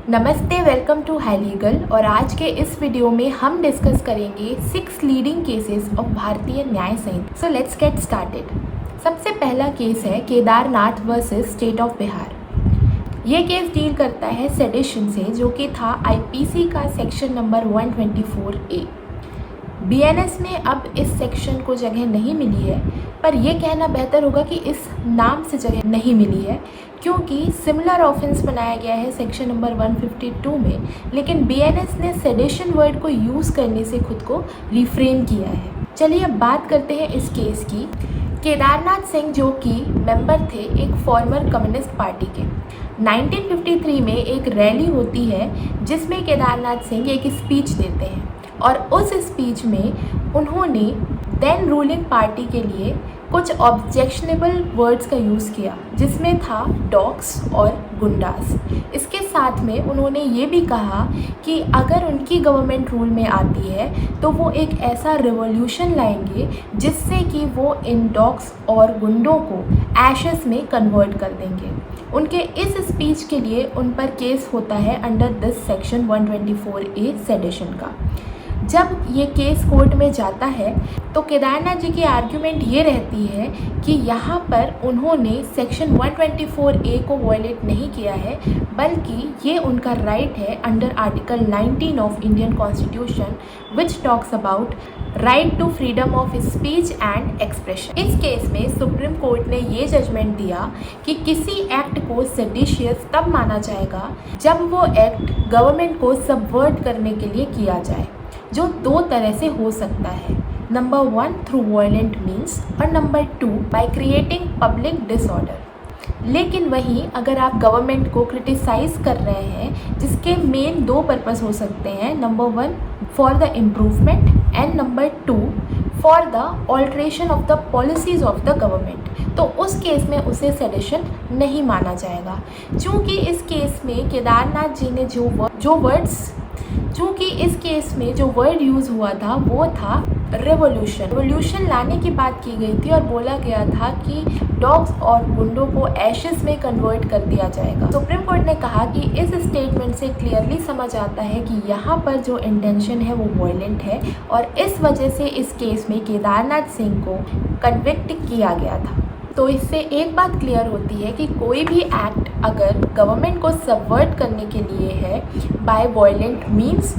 नमस्ते, welcome to high legal. और आज के इस वीडियो में हम डिस्कस करेंगे 6 leading cases of Bharatiya Nyaya Sanhita. So let's get started. सबसे पहला केस है Kedarnath versus state of Bihar. ये केस डील करता है सेडिशन से, जो कि था आईपीसी का सेक्शन नंबर 124A। बीएनएस में अब इस सेक्शन को जगह नहीं मिली है, पर यह कहना बेहतर होगा कि इस नाम से जगह नहीं मिली है, क्योंकि सिमिलर ऑफेंस बनाया गया है सेक्शन नंबर 152 में, लेकिन बीएनएस ने सेडिशन वर्ड को यूज़ करने से खुद को रिफ्रेन किया है। चलिए अब बात करते हैं इस केस की। केदारनाथ सिंह, जो कि मेंबर थे एक फॉर्मर कम्युनिस्ट पार्टी के, 1953 में एक रैली होती है जिसमें केदारनाथ सिंह एक स्पीच देते हैं, और उस स्पीच में उन्होंने देन रूलिंग पार्टी के लिए कुछ ऑब्जेक्शनेबल वर्ड्स का यूज़ किया, जिसमें था डॉग्स और गुंडास। इसके साथ में उन्होंने ये भी कहा कि अगर उनकी गवर्नमेंट रूल में आती है तो वो एक ऐसा रिवॉल्यूशन लाएंगे जिससे कि वो इन डॉग्स और गुंडों को एशेस में कन्वर्ट कर देंगे। उनके इस स्पीच के लिए उन पर केस होता है under this section 124A sedition का। जब ये केस कोर्ट में जाता है तो केदारनाथ जी की आर्ग्यूमेंट ये रहती है कि यहाँ पर उन्होंने सेक्शन 124A को वायलेट नहीं किया है, बल्कि ये उनका राइट है under article 19 of Indian constitution, which talks about right to freedom of speech and expression. इस केस में सुप्रीम कोर्ट ने ये जजमेंट दिया कि किसी एक्ट को सेडिशियस तब माना जाएगा जब वो एक्ट गवर्नमेंट को सबवर्ट करने के लिए किया जाए, जो दो तरह से हो सकता है। नंबर 1 थ्रू वायलेंट मीन्स और number 2 by creating public disorder. लेकिन वहीं अगर आप गवर्नमेंट को क्रिटिसाइज़ कर रहे हैं, जिसके मेन दो पर्पस हो सकते हैं, number 1 for the improvement and number 2 for the alteration of the policies of the government, तो उस केस में उसे सेडिशन नहीं माना जाएगा। चूँकि इस केस में केदारनाथ जी ने चूँकि इस केस में जो वर्ड यूज़ हुआ था वो था रिवॉल्यूशन लाने की बात की गई थी, और बोला गया था कि डॉग्स और गुंडों को एशेस में कन्वर्ट कर दिया जाएगा। सुप्रीम कोर्ट ने कहा कि इस स्टेटमेंट से क्लियरली समझ आता है कि यहाँ पर जो इंटेंशन है वो वायलेंट है, और इस वजह से इस केस में केदारनाथ सिंह को कन्विक्ट किया गया था। तो इससे एक बात क्लियर होती है कि कोई भी एक्ट अगर गवर्नमेंट को सबवर्ट करने के लिए है बाय वायलेंट मीन्स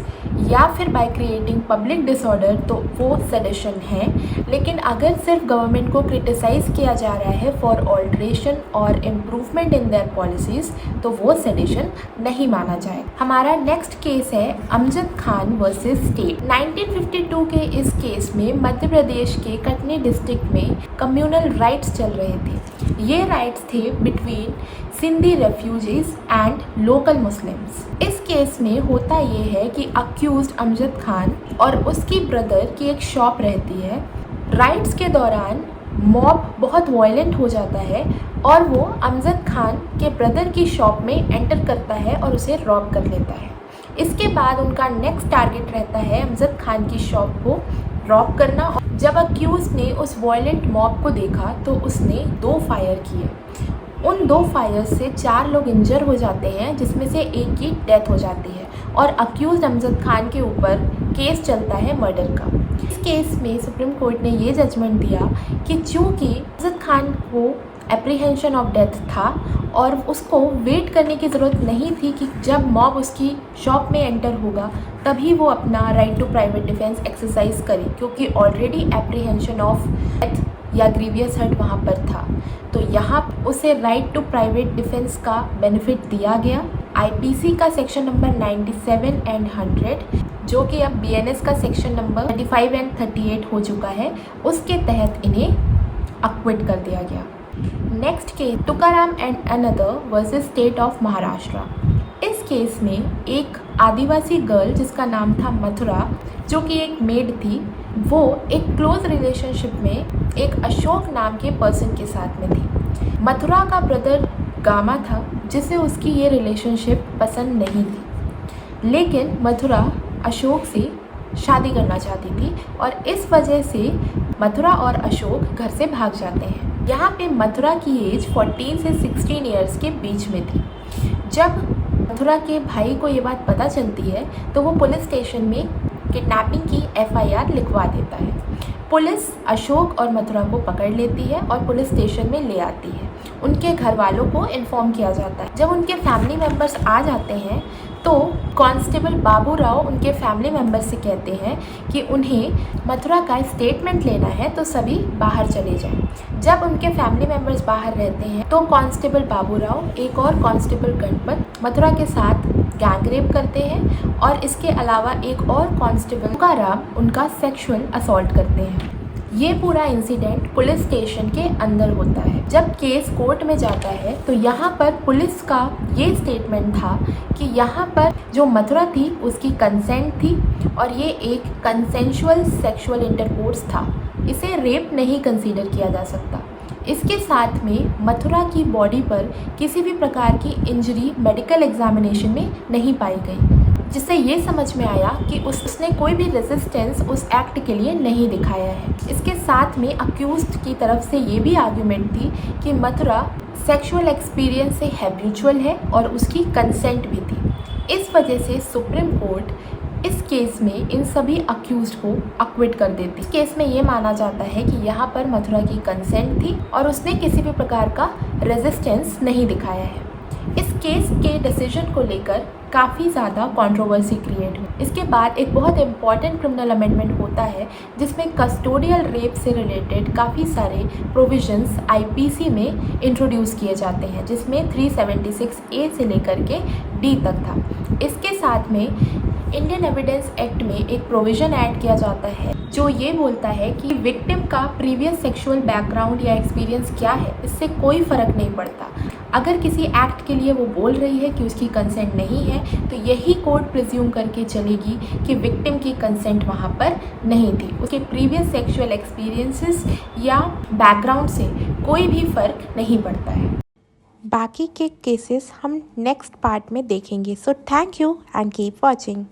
या फिर बाय क्रिएटिंग पब्लिक डिसऑर्डर, तो वो सेडिशन है। लेकिन अगर सिर्फ गवर्नमेंट को क्रिटिसाइज़ किया जा रहा है फॉर ऑल्ट्रेशन और इम्प्रूवमेंट इन देयर पॉलिसीज़, तो वो सेडिशन नहीं माना जाएगा। हमारा नेक्स्ट केस है अमजद खान वर्सेस स्टेट। 1952 के इस केस में मध्य प्रदेश के कटनी डिस्ट्रिक्ट में कम्युनल राइट्स चल रहे थे। ये राइट्स थे between Sindhi refugees and local Muslims. इस केस में होता ये है कि अक्यूज्ड अमजद खान और उसकी ब्रदर की एक शॉप रहती है। राइट्स के दौरान मॉब बहुत वायलेंट हो जाता है और वो अमजद खान के ब्रदर की शॉप में एंटर करता है और उसे रॉब कर लेता है। इसके बाद उनका नेक्स्ट टारगेट रहता है अमजद खान की शॉप को रॉब करना। जब अक्यूज ने उस वायलेंट मॉब को देखा तो उसने 2 फायर किए। उन 2 फायर से 4 लोग इंजर हो जाते हैं, जिसमें से एक की डेथ हो जाती है, और अक्यूज अमजद खान के ऊपर केस चलता है मर्डर का। इस केस में सुप्रीम कोर्ट ने ये जजमेंट दिया कि चूँकि अमजद खान को एप्रीहेंशन ऑफ डेथ था और उसको वेट करने की ज़रूरत नहीं थी कि जब मॉब उसकी शॉप में एंटर होगा तभी वो अपना right to private defence exercise करे, क्योंकि ऑलरेडी एप्रीहेंशन ऑफ डेथ या ग्रीवियस हर्ट वहाँ पर था। तो यहाँ उसे राइट टू प्राइवेट डिफेंस का बेनिफिट दिया गया। आईपीसी का सेक्शन नंबर 97 एंड 100, जो कि अब बीएनएस का सेक्शन नंबर 35 एंड 38 हो चुका है, उसके तहत इन्हें अक्विट कर दिया गया। Next case Tukaram and another versus state of Maharashtra. इस केस में एक आदिवासी गर्ल जिसका नाम था मथुरा, जो कि एक मेड थी, वो एक क्लोज रिलेशनशिप में एक अशोक नाम के पर्सन के साथ में थी। मथुरा का ब्रदर गामा था, जिसे उसकी ये रिलेशनशिप पसंद नहीं थी, लेकिन मथुरा अशोक से शादी करना चाहती थी, और इस वजह से मथुरा और अशोक घर से भाग जाते हैं। यहाँ पे मथुरा की एज 14 से 16 ईयर्स के बीच में थी। जब मथुरा के भाई को ये बात पता चलती है तो वो पुलिस स्टेशन में किडनैपिंग की FIR लिखवा देता है। पुलिस अशोक और मथुरा को पकड़ लेती है और पुलिस स्टेशन में ले आती है। उनके घर वालों को इन्फॉर्म किया जाता है। जब उनके फैमिली मेम्बर्स आ जाते हैं तो कांस्टेबल बाबू राव उनके फैमिली मेम्बर्स से कहते हैं कि उन्हें मथुरा का स्टेटमेंट लेना है तो सभी बाहर चले जाएं। जब उनके फैमिली मेम्बर्स बाहर रहते हैं तो कांस्टेबल बाबू राव एक और कांस्टेबल गणपत मथुरा के साथ गैंग रेप करते हैं और इसके अलावा एक और कांस्टेबल तुकाराम उनका सेक्सुअल असॉल्ट करते हैं। ये पूरा इंसिडेंट पुलिस स्टेशन के अंदर होता है। जब केस कोर्ट में जाता है तो यहाँ पर पुलिस का ये स्टेटमेंट था कि यहाँ पर जो मथुरा थी उसकी कंसेंट थी और ये एक कंसेंशुअल सेक्सुअल इंटरकोर्स था, इसे रेप नहीं कंसीडर किया जा सकता। इसके साथ में मथुरा की बॉडी पर किसी भी प्रकार की इंजरी मेडिकल एग्जामिनेशन में नहीं पाई गई, जिससे ये समझ में आया कि उसने कोई भी रेजिस्टेंस उस एक्ट के लिए नहीं दिखाया है। इसके साथ में अक्यूज्ड की तरफ से ये भी आर्ग्यूमेंट थी कि मथुरा सेक्सुअल एक्सपीरियंस से हैबिचुअल है और उसकी कंसेंट भी थी। इस वजह से सुप्रीम कोर्ट इस केस में इन सभी अक्यूज्ड को अक्विट कर देती। इस केस में ये माना जाता है कि यहाँ पर मथुरा की कंसेंट थी और उसने किसी भी प्रकार का रेजिस्टेंस नहीं दिखाया है। इस केस के डिसीजन को लेकर काफ़ी ज़्यादा कंट्रोवर्सी क्रिएट हुई। इसके बाद एक बहुत इंपॉर्टेंट क्रिमिनल अमेंडमेंट होता है जिसमें कस्टोडियल रेप से रिलेटेड काफ़ी सारे प्रोविजंस IPC में इंट्रोड्यूस किए जाते हैं, जिसमें 376A से लेकर के D तक था। इसके साथ में इंडियन एविडेंस एक्ट में एक प्रोविज़न ऐड किया जाता है जो ये बोलता है कि विक्टिम का प्रीवियस सेक्सुअल बैकग्राउंड या एक्सपीरियंस क्या है, इससे कोई फ़र्क नहीं पड़ता। अगर किसी एक्ट के लिए वो बोल रही है कि उसकी कंसेंट नहीं है तो यही कोर्ट प्रिज्यूम करके चलेगी कि विक्टिम की कंसेंट वहाँ पर नहीं थी। उसके प्रीवियस सेक्सुअल एक्सपीरियंसेस या बैकग्राउंड से कोई भी फ़र्क नहीं पड़ता है। बाकी के केसेस हम नेक्स्ट पार्ट में देखेंगे। So thank you and keep watching.